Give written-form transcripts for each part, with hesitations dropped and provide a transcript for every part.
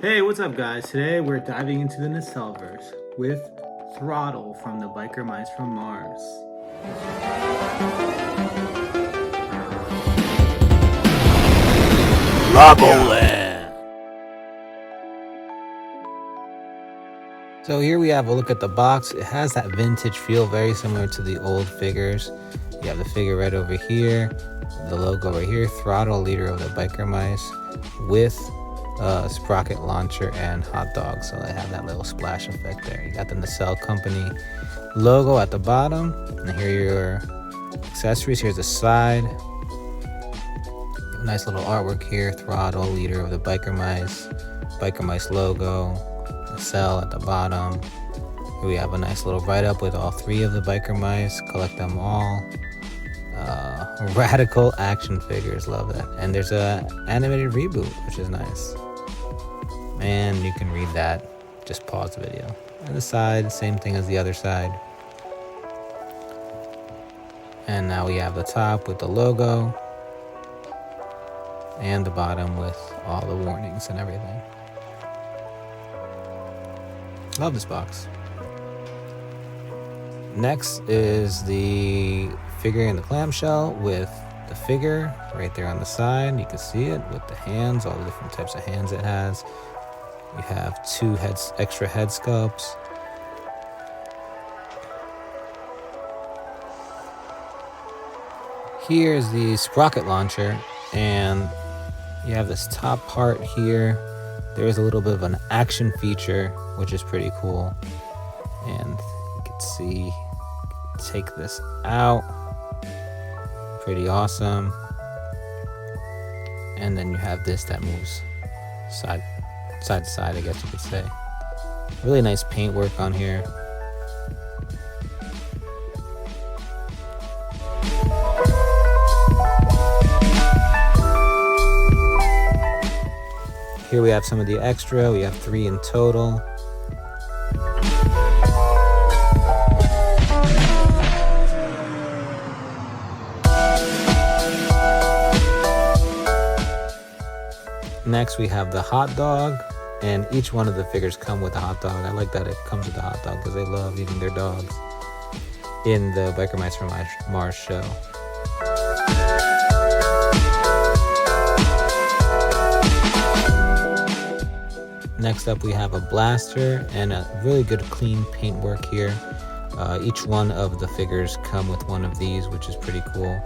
Hey, what's up, guys? Today we're diving into the Nacelleverse with Throttle from the Biker Mice from Mars. So here we have a look at the box. It has that vintage feel, very similar to the old figures. You have the figure right over here, the logo right here, Throttle, leader of the Biker Mice, with sprocket launcher and hot dog. So they have that little splash effect there. You got the Nacelle company logo at the bottom, and here are your accessories. Here's the side. Nice little artwork here. Throttle, leader of the Biker Mice logo, Nacelle at the bottom. Here we have a nice little write-up with all three of the Biker Mice. Collect them all. Radical action figures, love that. And there's a animated reboot, which is nice. And you can read that. Just pause the video. And the side, same thing as the other side. And now we have the top with the logo, and the bottom with all the warnings and everything. Love this box. Next is the figure in the clamshell with the figure right there on the side. You can see it with the hands, all the different types of hands it has. You have two extra head sculpts. Here's the sprocket launcher, and you have this top part here. There is a little bit of an action feature, which is pretty cool. And you can see, take this out. Pretty awesome. And then you have this that moves side to side, I guess you could say. Really nice paint work on here. Here we have some of the extra. We have 3 in total. Next we have the hot dog, and each one of the figures come with a hot dog. I like that it comes with a hot dog because they love eating their dogs in the Biker Mice from Mars show. Next up we have a blaster and a really good clean paint work here. Each one of the figures come with one of these, which is pretty cool.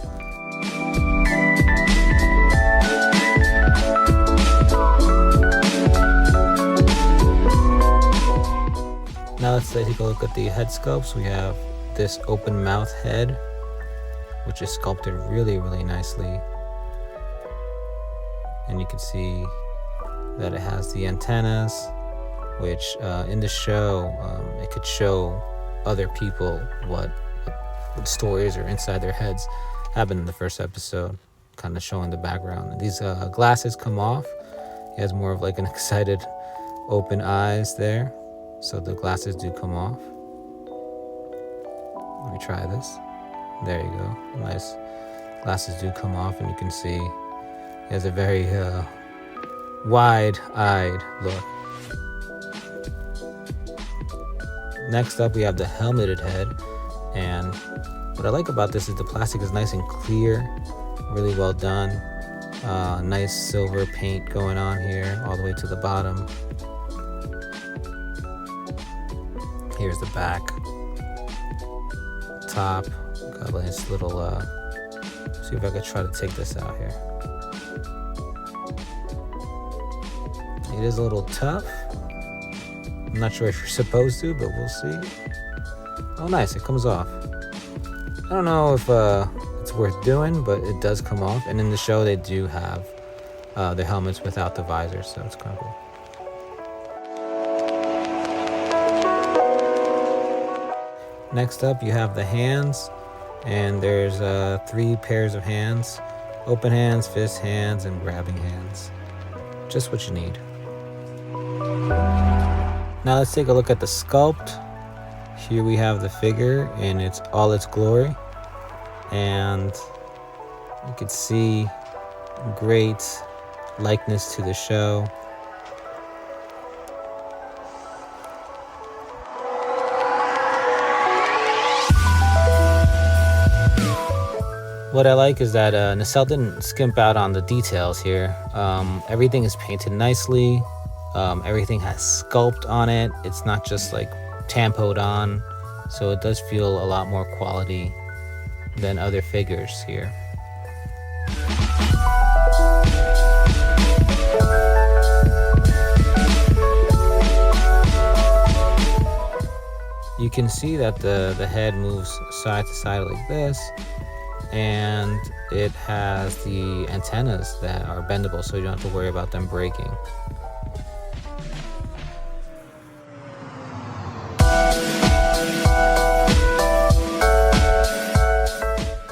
Now let's take a look at the head sculpts. We have this open mouth head, which is sculpted really, really nicely. And you can see that it has the antennas, which in the show, it could show other people what stories are inside their heads. Happened in the first episode, kind of showing the background. And these glasses come off. He has more of like an excited open eyes there. So the glasses do come off. Let me try this. There you go. Nice. Glasses do come off, and you can see he has a very wide-eyed look. Next up, we have the helmeted head, and what I like about this is the plastic is nice and clear, really well done. Nice silver paint going on here all the way to the bottom. Here's the back, top. Got a nice little. See if I could try to take this out here. It is a little tough. I'm not sure if you're supposed to, but we'll see. Oh, nice, it comes off. I don't know if it's worth doing, but it does come off. And in the show, they do have the helmets without the visors, so it's kind of cool. Next up, you have the hands, and there's 3 pairs of hands. Open hands, fist hands, and grabbing hands. Just what you need. Now let's take a look at the sculpt. Here we have the figure in all its glory, and you can see great likeness to the show. What I like is that Nacelle didn't skimp out on the details here. Everything is painted nicely. Everything has sculpt on it. It's not just like tampoed on. So it does feel a lot more quality than other figures here. You can see that the head moves side to side like this, and it has the antennas that are bendable, so you don't have to worry about them breaking.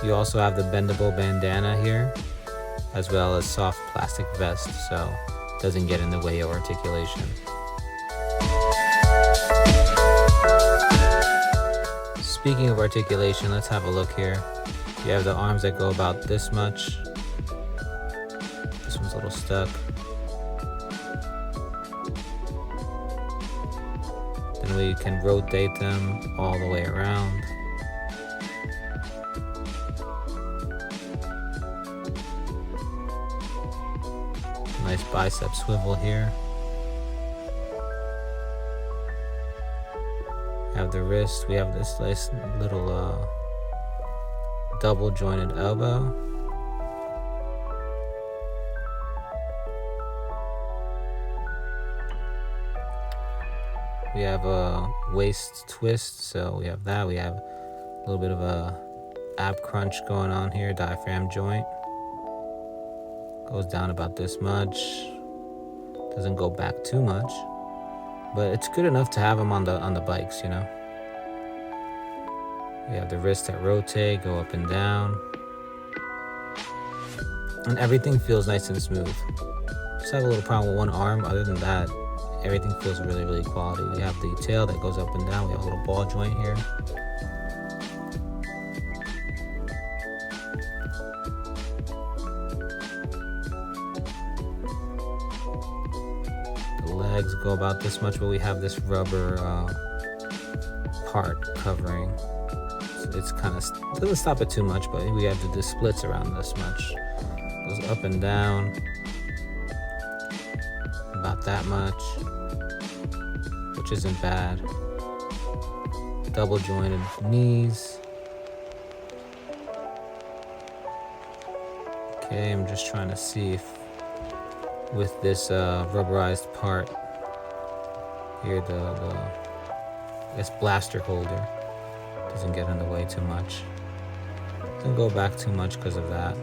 You also have the bendable bandana here, as well as soft plastic vest, so it doesn't get in the way of articulation. Speaking of articulation, let's have a look here. You have the arms that go about this much. This one's a little stuck. Then we can rotate them all the way around. Nice bicep swivel here. Have the wrist. We have this nice little double jointed elbow. We have a waist twist, so we have that. We have a little bit of a ab crunch going on here, diaphragm joint. Goes down about this much. Doesn't go back too much, but it's good enough to have them on the bikes, you know. We have the wrists that rotate, go up and down, and everything feels nice and smooth. Just have a little problem with one arm. Other than that, everything feels really, really quality. We have the tail that goes up and down. We have a little ball joint here. The legs go about this much, but we have this rubber part covering. It's kind of doesn't stop it too much, but we have the splits around this much. Goes up and down about that much, which isn't bad. Double jointed knees. Okay, I'm just trying to see if with this rubberized part here, this blaster holder doesn't get in the way too much. Doesn't go back too much because of that.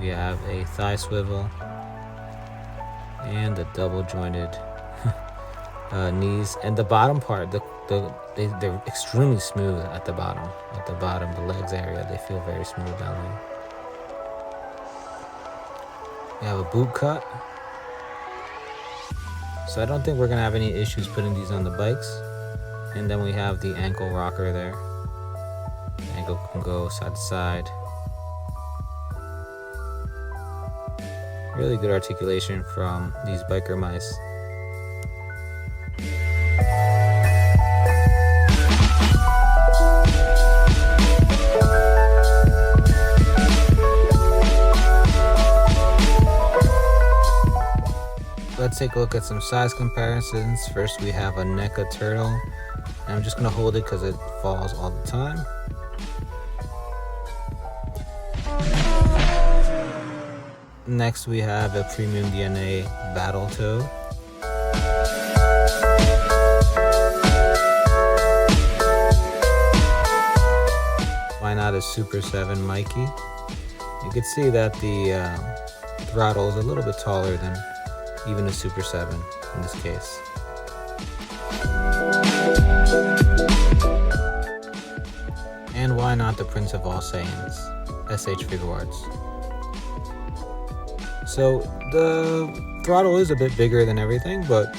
We have a thigh swivel and the double jointed knees, and the bottom part, they're extremely smooth at the bottom. At the bottom, the legs area, they feel very smooth down there. We have a boot cut, so I don't think we're gonna have any issues putting these on the bikes. And then we have the ankle rocker there. The ankle can go side to side. Really good articulation from these biker mice. Let's take a look at some size comparisons. First, we have a NECA Turtle. And I'm just going to hold it because it falls all the time. Next, we have a Premium DNA Battle Toad. Why not a Super 7 Mikey? You can see that the throttle is a little bit taller than even a Super 7 in this case. And why not the Prince of All Saiyans, SH Figure Arts. So the throttle is a bit bigger than everything, but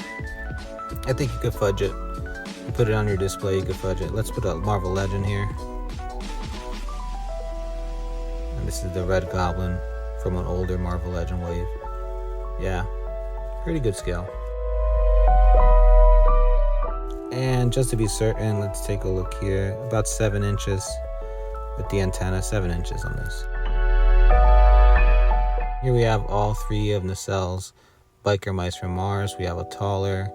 I think you could fudge it. You put it on your display, you could fudge it. Let's put a Marvel Legend here. And this is the Red Goblin from an older Marvel Legend wave. Yeah, pretty good scale. And just to be certain, let's take a look here. About 7 inches with the antenna 7 inches on this. Here we have all 3 of Nacelle's biker mice from Mars. We have a taller,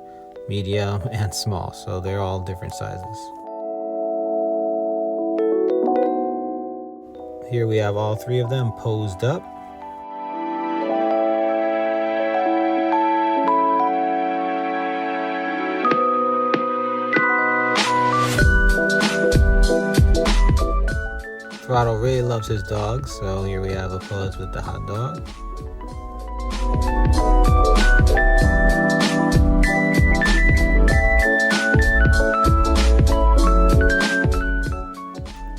medium, and small, so they're all different sizes. Here we have all 3 of them posed up. Throttle really loves his dog, so here we have a pose with the hot dog.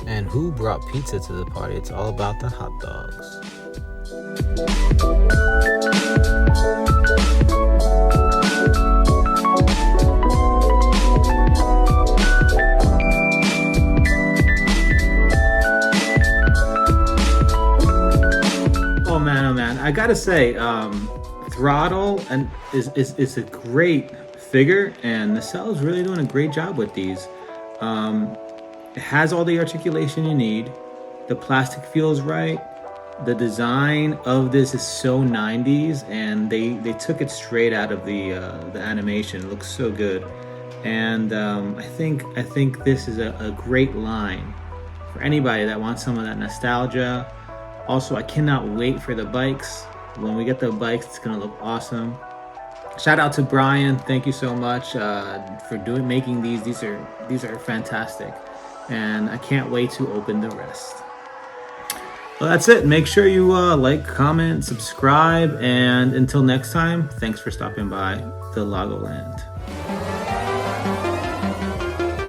And who brought pizza to the party? It's all about the hot dogs. Oh man, I gotta say, Throttle is a great figure, and Nacelle is really doing a great job with these. It has all the articulation you need. The plastic feels right. The design of this is so 90s, and they took it straight out of the animation. It looks so good, and I think this is a great line for anybody that wants some of that nostalgia. Also, I cannot wait for the bikes. When we get the bikes, it's gonna look awesome. Shout out to Brian. Thank you so much for making these. These are fantastic, and I can't wait to open the rest. Well, that's it. Make sure you like, comment, subscribe, and until next time, thanks for stopping by the Lagoland.